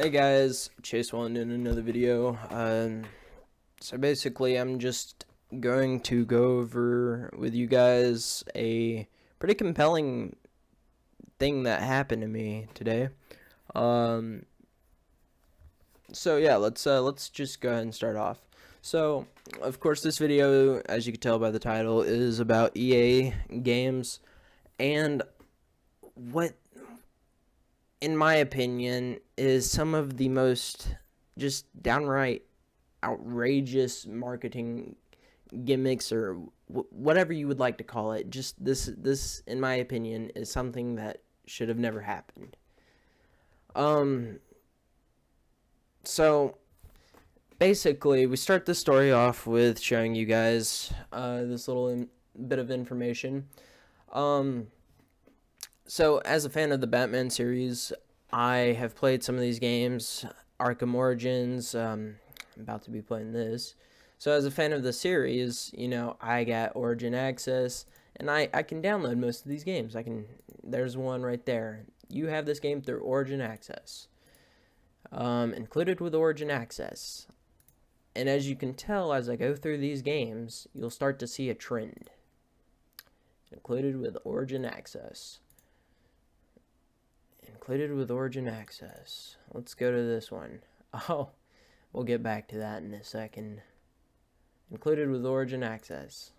Hey guys, Chase One in another video. So basically I'm just going to go over with you guys a pretty compelling thing that happened to me today. Um, so yeah, let's just go ahead and start off. So, of course, this video, as you can tell by the title, is about EA games and what, in my opinion, is some of the most just downright outrageous marketing gimmicks or whatever you would like to call it. Just this in my opinion is something that should have never happened. So basically we start the story off with showing you guys this little bit of information. So as a fan of the Batman series, I have played some of these games. Arkham Origins, about to be playing this. So as a fan of the series, I got Origin Access, and I can download most of these games. There's one right there. You have this game through Origin Access. Included with Origin Access. And as you can tell, as I go through these games, you'll start to see a trend. Included with Origin Access. Included with Origin Access. Let's go to this one. Oh, we'll get back to that in a second. Included with Origin Access.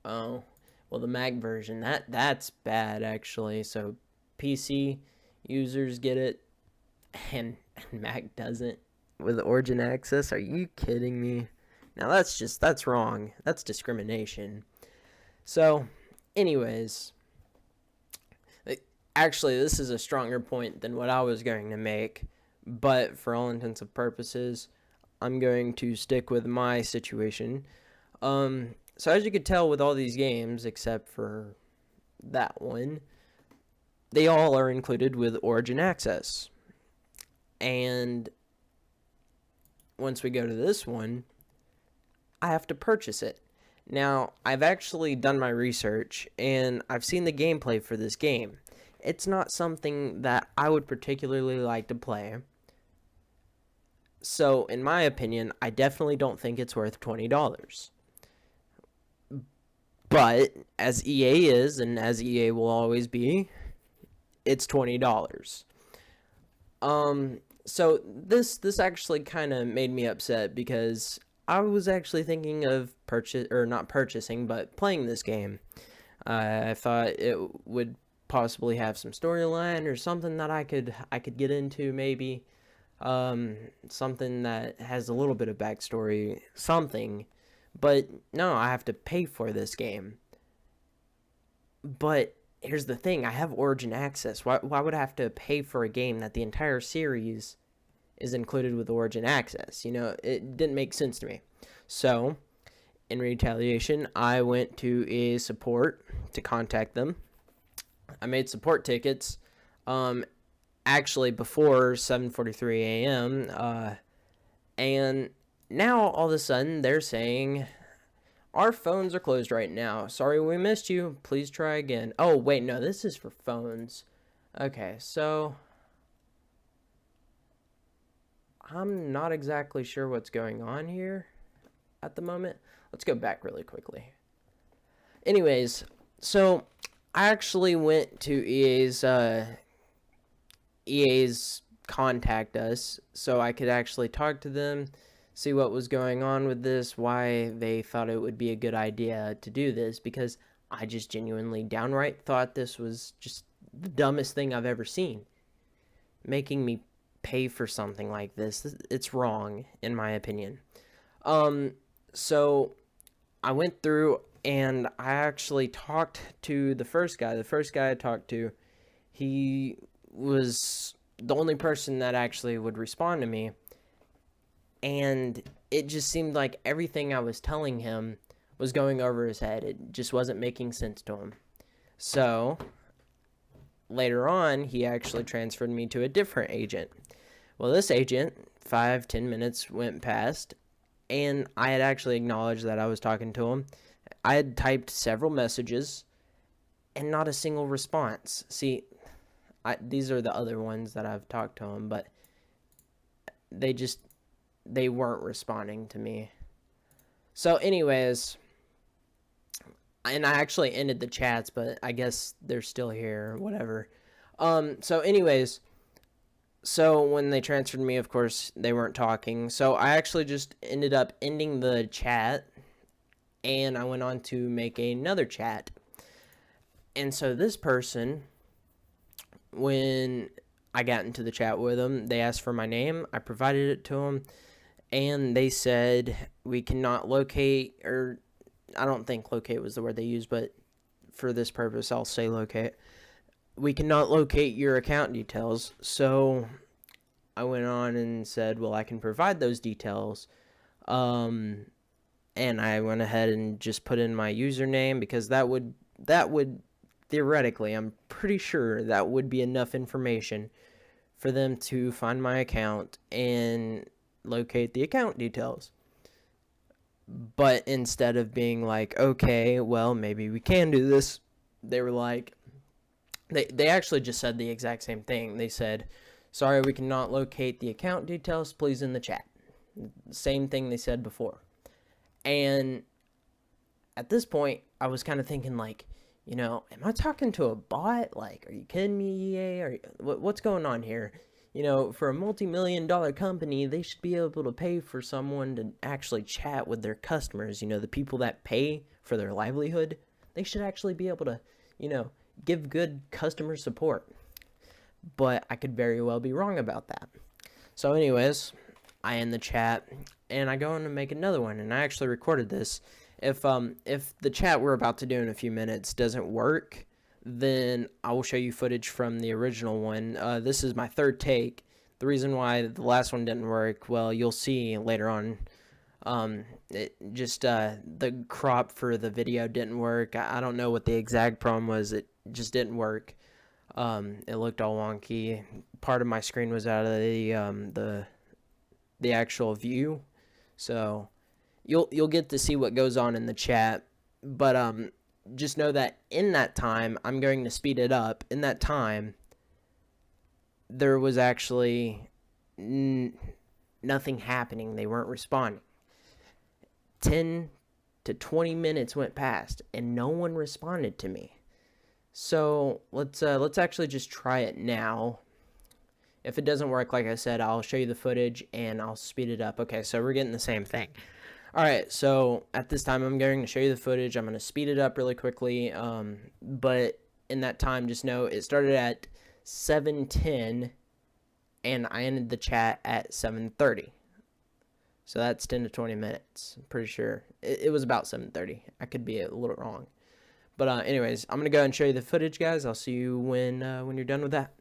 Oh, well, the Mac version, that's bad actually. So PC users get it and Mac doesn't with Origin Access. Are you kidding me? Now that's wrong. That's discrimination. So anyways, actually this is a stronger point than what I was going to make, but for all intents and purposes I'm going to stick with my situation. So as you could tell with all these games except for that one, they all are included with Origin Access. And once we go to this one, I have to purchase it. Now, I've actually done my research and I've seen the gameplay for this game. It's not something that I would particularly like to play. So, in my opinion, I definitely don't think it's worth $20. But, as EA is, and as EA will always be, it's $20. So this actually kind of made me upset because I was actually thinking of not purchasing, but playing this game. I thought it would possibly have some storyline or something that I could get into, maybe something that has a little bit of backstory, something. But no, I have to pay for this game. But here's the thing, I have Origin Access. Why would I have to pay for a game that the entire series is included with Origin Access? It didn't make sense to me. So in retaliation, I went to EA support to contact them. I made support tickets actually before 7:43 a.m. And now all of a sudden they're saying, our phones are closed right now. Sorry we missed you. Please try again. Oh, wait, no, this is for phones. Okay, so I'm not exactly sure what's going on here at the moment. Let's go back really quickly. Anyways, so I actually went to EA's contact us so I could actually talk to them, see what was going on with this, why they thought it would be a good idea to do this, because I just genuinely downright thought this was just the dumbest thing I've ever seen. Making me pay for something like this, it's wrong in my opinion. So I went through and I actually talked to the first guy. The first guy I talked to, he was the only person that actually would respond to me. And it just seemed like everything I was telling him was going over his head. It just wasn't making sense to him. So later on, he actually transferred me to a different agent. Well, this agent, 5-10 minutes went past, and I had actually acknowledged that I was talking to him. I had typed several messages, and not a single response. See, these are the other ones that I've talked to them, but they weren't responding to me. So anyways, and I actually ended the chats, but I guess they're still here, whatever. So anyways, so when they transferred me, of course, they weren't talking. So I actually just ended up ending the chat, and I went on to make another chat. And so this person, when I got into the chat with them, they asked for my name. I provided it to them, and they said, we cannot locate, or I don't think locate was the word they used, but for this purpose, I'll say locate. We cannot locate your account details. So I went on and said, well, I can provide those details. And I went ahead and just put in my username, because that would theoretically, I'm pretty sure that would be enough information for them to find my account and locate the account details. But instead of being like, okay, well, maybe we can do this, they were like, they actually just said the exact same thing. They said, sorry, we cannot locate the account details, please in the chat. Same thing they said before. And at this point, I was kind of thinking, like, you know, am I talking to a bot? Like, are you kidding me, EA? What's going on here? You know, for a multi-million-dollar company, they should be able to pay for someone to actually chat with their customers. You know, the people that pay for their livelihood, they should actually be able to, you know, give good customer support. But I could very well be wrong about that. So anyways, I end the chat, and I go on to make another one, and I actually recorded this. If the chat we're about to do in a few minutes doesn't work, then I will show you footage from the original one. This is my third take. The reason why the last one didn't work, well, you'll see later on. The crop for the video didn't work. I don't know what the exact problem was. It just didn't work. It looked all wonky. Part of my screen was out of the actual view, so you'll get to see what goes on in the chat. But just know that in that time, I'm going to speed it up. In that time, there was actually nothing happening. They weren't responding. 10 to 20 minutes went past, and no one responded to me. So let's actually just try it now. If it doesn't work, like I said, I'll show you the footage and I'll speed it up. Okay, so we're getting the same thing. All right, so at this time, I'm going to show you the footage. I'm going to speed it up really quickly. But in that time, just know it started at 7:10, and I ended the chat at 7:30. So that's 10 to 20 minutes. I'm pretty sure it was about 7:30. I could be a little wrong. But anyways, I'm going to go and show you the footage, guys. I'll see you when you're done with that.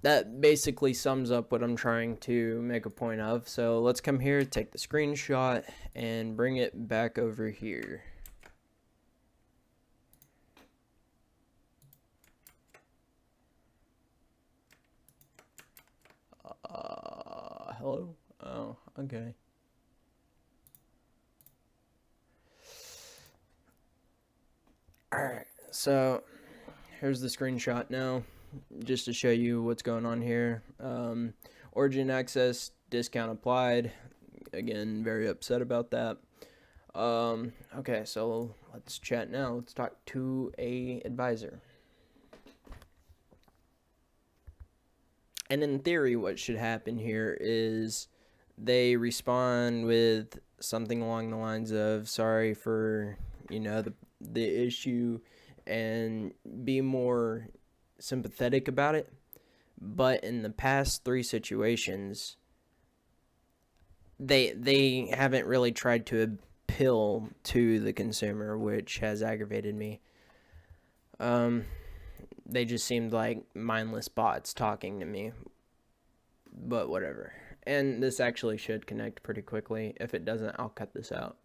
That basically sums up what I'm trying to make a point of. So let's come here, take the screenshot, and bring it back over here. Hello? Oh, okay. Alright, so here's the screenshot now, just to show you what's going on here. Origin access discount applied. Again, very upset about that. Okay, so let's chat now. Let's talk to a advisor. And in theory, what should happen here is they respond with something along the lines of, sorry for, you know, the issue, and be more sympathetic about it. But in the past 3 situations, they haven't really tried to appeal to the consumer, which has aggravated me. They just seemed like mindless bots talking to me, but whatever. And this actually should connect pretty quickly. If it doesn't, I'll cut this out.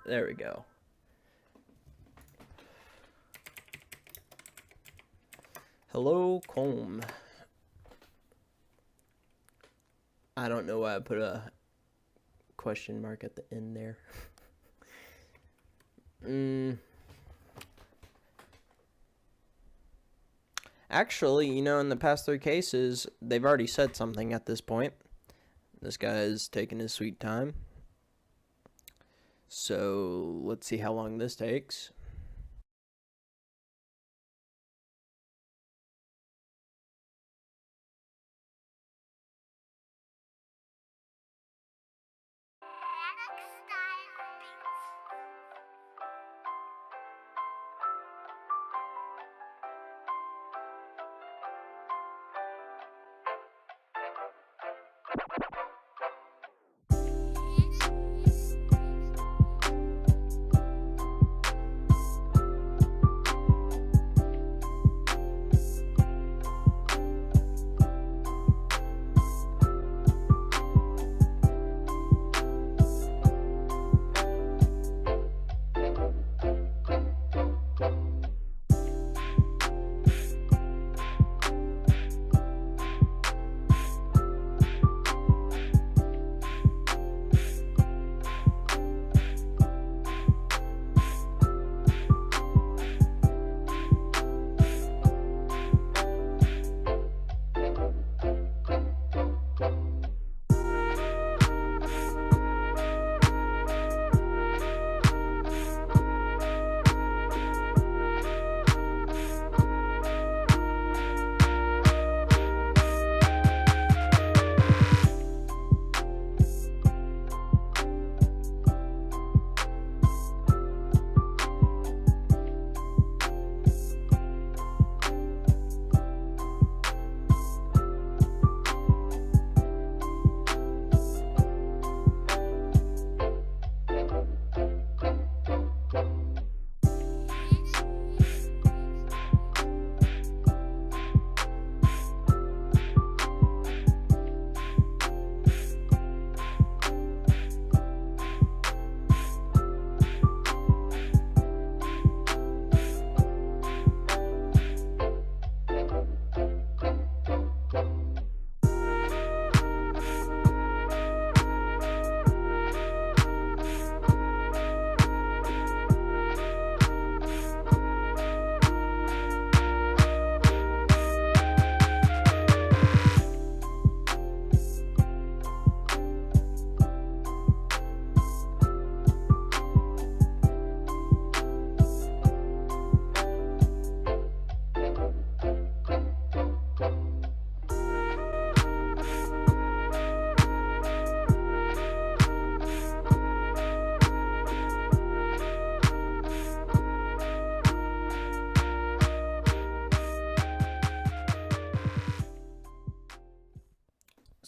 There we go. Hello, Colm. I don't know why I put a question mark at the end there. Actually, you know, in the past 3 cases, they've already said something at this point. This guy is taking his sweet time. So, let's see how long this takes.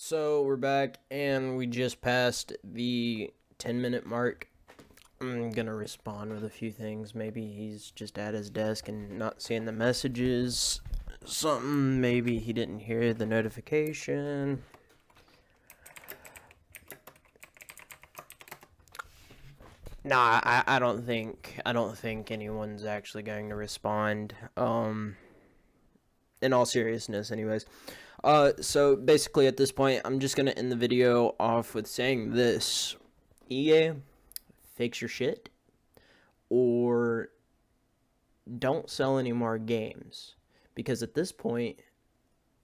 So we're back, and we just passed the 10-minute mark. I'm gonna respond with a few things. Maybe he's just at his desk and not seeing the messages. Something, maybe he didn't hear the notification. Nah, I don't think anyone's actually going to respond. In all seriousness, anyways. So basically at this point, I'm just gonna end the video off with saying this: EA, fix your shit, or don't sell any more games, because at this point,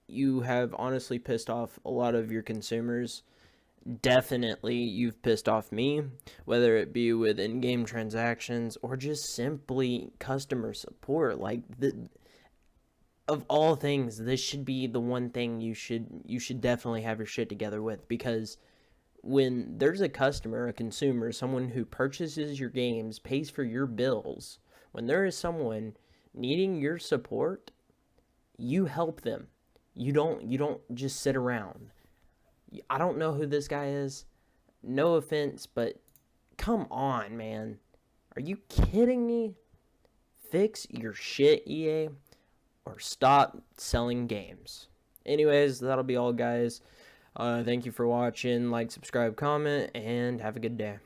you have honestly pissed off a lot of your consumers. Definitely, you've pissed off me, whether it be with in-game transactions or just simply customer support. Like, of all things, this should be the one thing you should definitely have your shit together with, because when there's a customer, a consumer, someone who purchases your games, pays for your bills, when there is someone needing your support, you help them. You don't just sit around. I don't know who this guy is. No offense, but come on, man. Are you kidding me? Fix your shit, EA, or stop selling games. Anyways, that'll be all, guys. Thank you for watching. Like, subscribe, comment, and have a good day.